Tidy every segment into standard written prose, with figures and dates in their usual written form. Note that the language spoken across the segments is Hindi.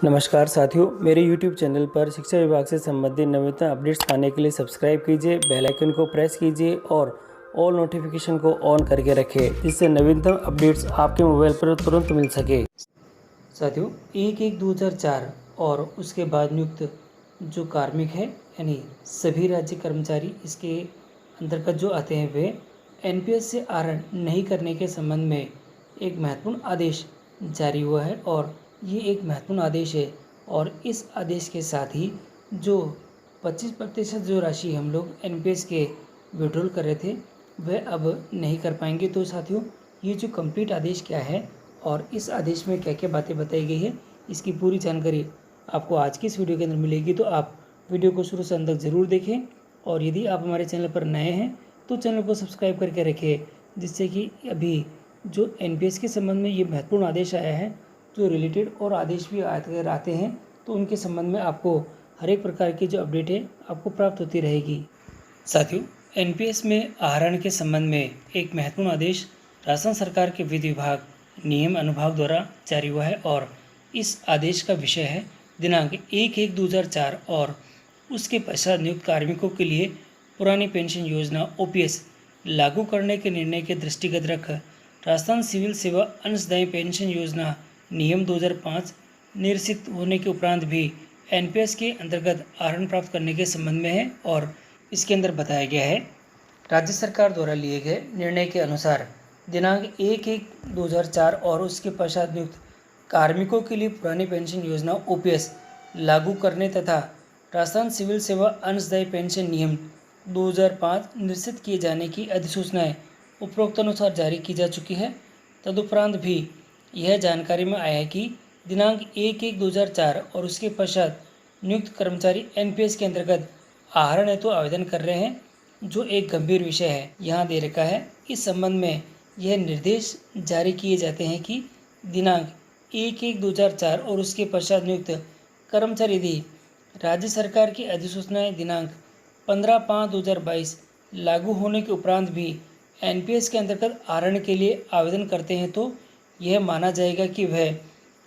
नमस्कार साथियों, मेरे YouTube चैनल पर शिक्षा विभाग से संबंधित नवीनतम अपडेट्स पाने के लिए सब्सक्राइब कीजिए, बेल आइकन को प्रेस कीजिए और ऑल नोटिफिकेशन को ऑन करके रखें, जिससे नवीनतम अपडेट्स आपके मोबाइल पर तुरंत मिल सके। साथियों, 1/1/2004 और उसके बाद नियुक्त जो कार्मिक है यानी सभी राज्य कर्मचारी इसके अंतर्गत जो आते हैं वे NPS से आहरण नहीं करने के संबंध में एक महत्वपूर्ण आदेश जारी हुआ है और ये एक महत्वपूर्ण आदेश है। और इस आदेश के साथ ही जो 25% जो राशि हम लोग NPS के विड्रॉल कर रहे थे वह अब नहीं कर पाएंगे। तो साथियों, ये जो कंप्लीट आदेश क्या है और इस आदेश में क्या क्या बातें बताई गई है, इसकी पूरी जानकारी आपको आज की इस वीडियो के अंदर मिलेगी। तो आप वीडियो को शुरू से अंत तक ज़रूर देखें और यदि आप हमारे चैनल पर नए हैं तो चैनल को सब्सक्राइब करके रखें, जिससे कि अभी जो NPS के संबंध में ये महत्वपूर्ण आदेश आया है, जो रिलेटेड और आदेश भी अगर आते हैं तो उनके संबंध में आपको हर एक प्रकार की जो अपडेट है आपको प्राप्त होती रहेगी। साथियों, NPS में आहरण के संबंध में एक महत्वपूर्ण आदेश राजस्थान सरकार के विधि विभाग नियम अनुभाग द्वारा जारी हुआ है और इस आदेश का विषय है दिनांक 1/1/2004 और उसके पश्चात नियुक्त कार्मिकों के लिए पुरानी पेंशन योजना OPS लागू करने के निर्णय के दृष्टिगत रख राजस्थान सिविल सेवा अंशदायी पेंशन योजना नियम 2005 निरसित होने के उपरांत भी NPS के अंतर्गत आहरण प्राप्त करने के संबंध में है। और इसके अंदर बताया गया है, राज्य सरकार द्वारा लिए गए निर्णय के अनुसार दिनांक 1/1/2004 और उसके पश्चात नियुक्त कार्मिकों के लिए पुरानी पेंशन योजना OPS लागू करने तथा राजस्थान सिविल सेवा अंशदायी पेंशन नियम 2005 निरसित किए जाने की अधिसूचनाएं उपरोक्त अनुसार जारी की जा चुकी है। तदुपरांत भी यह जानकारी में आया है कि दिनांक 1/1/2004 और उसके पश्चात नियुक्त कर्मचारी NPS के अंतर्गत आहरण हेतु आवेदन कर रहे हैं, जो एक गंभीर विषय है। यहाँ दे रखा है, इस संबंध में यह निर्देश जारी किए जाते हैं कि दिनांक 1/1/2004 और उसके पश्चात नियुक्त कर्मचारी यदि राज्य सरकार की अधिसूचनाएं दिनांक 15/5/2022 लागू होने के उपरांत भी NPS के अंतर्गत आहरण के लिए आवेदन करते हैं तो यह माना जाएगा कि वह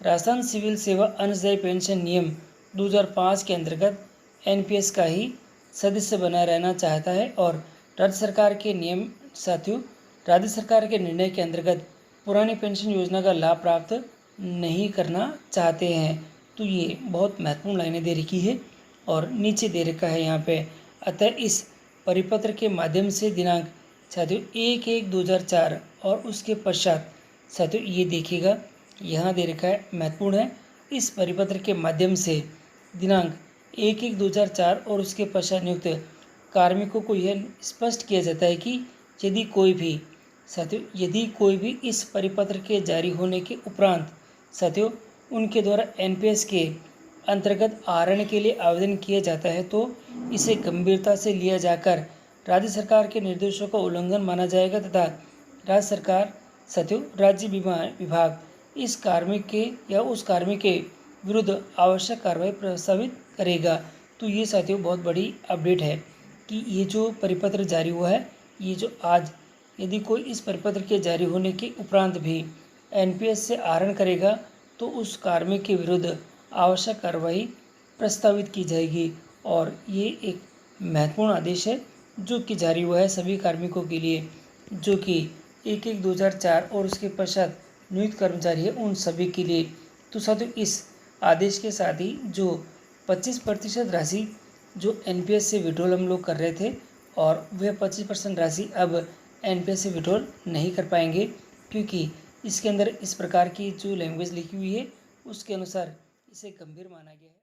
राजस्थान सिविल सेवा अंशदायी पेंशन नियम 2005 के अंतर्गत NPS का ही सदस्य बना रहना चाहता है और राज्य सरकार के नियम साथियों राज्य सरकार के निर्णय के अंतर्गत पुरानी पेंशन योजना का लाभ प्राप्त नहीं करना चाहते हैं। तो ये बहुत महत्वपूर्ण लाइनें दे रखी है और नीचे दे रखा है यहाँ पे, अतः इस परिपत्र के माध्यम से दिनांक साथियों 1/1/2004 और उसके पश्चात साथियों ये देखिएगा, यहाँ दे रखा है, महत्वपूर्ण है, इस परिपत्र के माध्यम से दिनांक 1/1/2004 और उसके पश्चात नियुक्त कार्मिकों को यह स्पष्ट किया जाता है कि यदि कोई भी इस परिपत्र के जारी होने के उपरांत साथियों उनके द्वारा NPS के अंतर्गत आहरण के लिए आवेदन किया जाता है तो इसे गंभीरता से लिया जाकर राज्य सरकार के निर्देशों का उल्लंघन माना जाएगा तथा राज्य सरकार साथियों राज्य विभाग इस कार्मिक के या उस कार्मिक के विरुद्ध आवश्यक कार्रवाई प्रस्तावित करेगा। तो ये साथियों बहुत बड़ी अपडेट है कि ये जो परिपत्र जारी हुआ है, ये जो आज यदि कोई इस परिपत्र के जारी होने के उपरांत भी NPS से आहरण करेगा तो उस कार्मिक के विरुद्ध आवश्यक कार्रवाई प्रस्तावित की जाएगी। और ये एक महत्वपूर्ण आदेश है जो कि जारी हुआ है सभी कार्मिकों के लिए, जो कि 1/1/2004 और उसके पश्चात नियुक्त कर्मचारी है उन सभी के लिए। तो साथियों इस आदेश के साथ ही जो 25% राशि जो NPS से विड्रॉल हम लोग कर रहे थे और वह 25% राशि अब NPS से विड्रॉल नहीं कर पाएंगे, क्योंकि इसके अंदर इस प्रकार की जो लैंग्वेज लिखी हुई है उसके अनुसार इसे गंभीर माना गया है।